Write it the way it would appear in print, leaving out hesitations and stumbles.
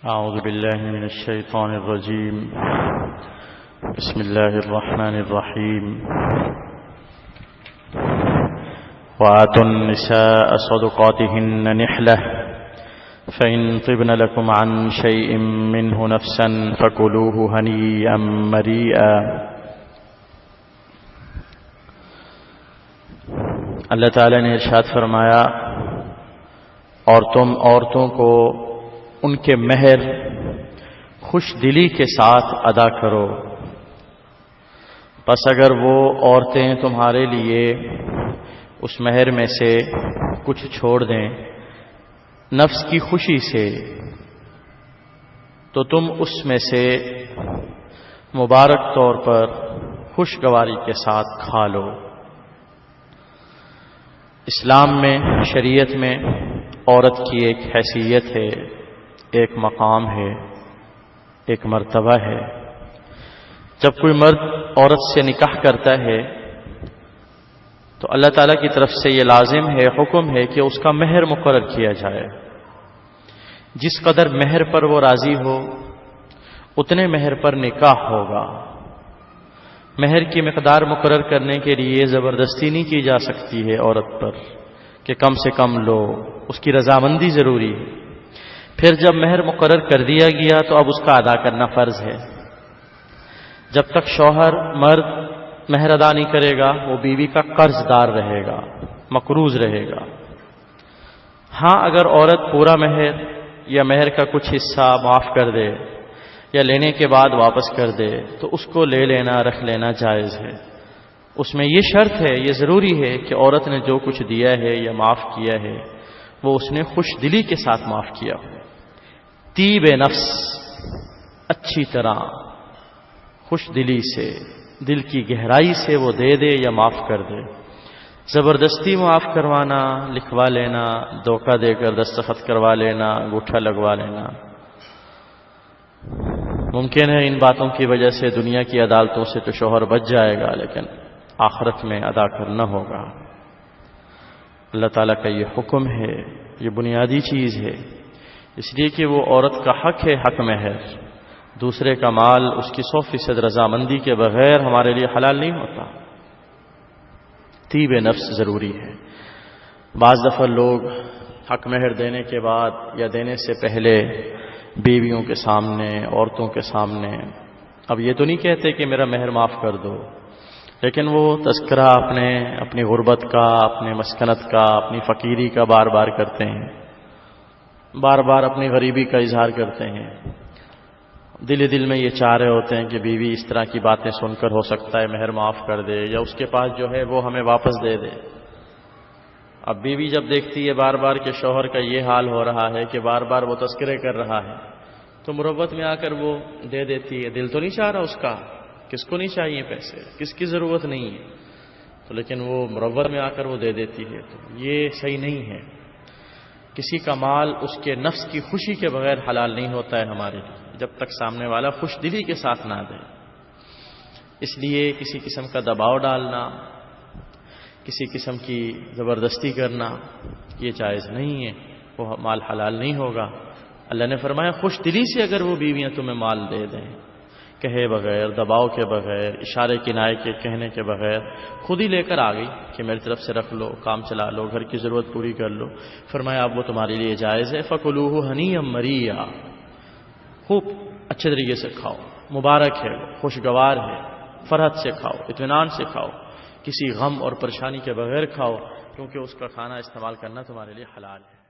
أعوذ بالله من الشيطان الرجيم. بسم الله الرحمن الرحيم. وآتوا النساء صدقاتهن نحلة فإن طبن لكم عن شيء منه نفسا فكلوه هنيئا مريئا. اللہ تعالی نے ارشاد فرمایا، اور تم عورتوں کو ان کے مہر خوش دلی کے ساتھ ادا کرو، پس اگر وہ عورتیں تمہارے لیے اس مہر میں سے کچھ چھوڑ دیں نفس کی خوشی سے، تو تم اس میں سے مبارک طور پر خوشگواری کے ساتھ کھا لو۔ اسلام میں، شریعت میں عورت کی ایک حیثیت ہے، ایک مقام ہے، ایک مرتبہ ہے۔ جب کوئی مرد عورت سے نکاح کرتا ہے تو اللہ تعالیٰ کی طرف سے یہ لازم ہے، حکم ہے کہ اس کا مہر مقرر کیا جائے۔ جس قدر مہر پر وہ راضی ہو اتنے مہر پر نکاح ہوگا۔ مہر کی مقدار مقرر کرنے کے لیے زبردستی نہیں کی جا سکتی ہے عورت پر کہ کم سے کم لو، اس کی رضامندی ضروری ہے۔ پھر جب مہر مقرر کر دیا گیا تو اب اس کا ادا کرنا فرض ہے۔ جب تک شوہر مرد مہر ادا نہیں کرے گا وہ بیوی کا قرض دار رہے گا، مقروض رہے گا۔ ہاں، اگر عورت پورا مہر یا مہر کا کچھ حصہ معاف کر دے یا لینے کے بعد واپس کر دے تو اس کو لے لینا، رکھ لینا جائز ہے۔ اس میں یہ شرط ہے، یہ ضروری ہے کہ عورت نے جو کچھ دیا ہے یا معاف کیا ہے وہ اس نے خوش دلی کے ساتھ معاف کیا ہو، طیب نفس، اچھی طرح خوش دلی سے، دل کی گہرائی سے وہ دے دے یا معاف کر دے۔ زبردستی معاف کروانا، لکھوا لینا، دھوکہ دے کر دستخط کروا لینا، انگوٹھا لگوا لینا، ممکن ہے ان باتوں کی وجہ سے دنیا کی عدالتوں سے تو شوہر بچ جائے گا، لیکن آخرت میں ادا کرنا ہوگا۔ اللہ تعالیٰ کا یہ حکم ہے، یہ بنیادی چیز ہے، اس لیے کہ وہ عورت کا حق ہے، حق مہر۔ دوسرے کا مال اس کی 100% رضامندی کے بغیر ہمارے لیے حلال نہیں ہوتا۔ طیب نفس ضروری ہے۔ بعض دفعہ لوگ حق مہر دینے کے بعد یا دینے سے پہلے بیویوں کے سامنے، عورتوں کے سامنے اب یہ تو نہیں کہتے کہ میرا مہر معاف کر دو، لیکن وہ تذکرہ اپنی غربت کا، اپنے مسکنت کا، اپنی فقیری کا بار بار کرتے ہیں، بار بار اپنی غریبی کا اظہار کرتے ہیں۔ دل میں یہ چاہ رہے ہوتے ہیں کہ بیوی اس طرح کی باتیں سن کر ہو سکتا ہے مہر معاف کر دے یا اس کے پاس جو ہے وہ ہمیں واپس دے دے۔ اب بیوی جب دیکھتی ہے بار بار کہ شوہر کا یہ حال ہو رہا ہے کہ بار بار وہ تذکرے کر رہا ہے تو مروت میں آ کر وہ دے دیتی ہے۔ دل تو نہیں چاہ رہا اس کا، کس کو نہیں چاہیے پیسے، کس کی ضرورت نہیں ہے، تو لیکن وہ مروت میں آ کر وہ دے دیتی ہے، تو یہ صحیح نہیں ہے۔ کسی کا مال اس کے نفس کی خوشی کے بغیر حلال نہیں ہوتا ہے ہمارے لیے، جب تک سامنے والا خوش دلی کے ساتھ نہ دے۔ اس لیے کسی قسم کا دباؤ ڈالنا، کسی قسم کی زبردستی کرنا یہ جائز نہیں ہے، وہ مال حلال نہیں ہوگا۔ اللہ نے فرمایا خوش دلی سے اگر وہ بیویاں تمہیں مال دے دیں، کہے بغیر، دباؤ کے بغیر، اشارے کنائے کے کہنے کے بغیر، خود ہی لے کر آ گئی کہ میری طرف سے رکھ لو، کام چلا لو، گھر کی ضرورت پوری کر لو، فرمایا اب وہ تمہارے لیے جائز ہے۔ فَكُلُوهُ هَنِيًّا مَرِيًّا، خوب اچھے طریقے سے کھاؤ، مبارک ہے، خوشگوار ہے، فرحت سے کھاؤ، اطمینان سے کھاؤ، کسی غم اور پریشانی کے بغیر کھاؤ، کیونکہ اس کا کھانا استعمال کرنا تمہارے لیے حلال ہے۔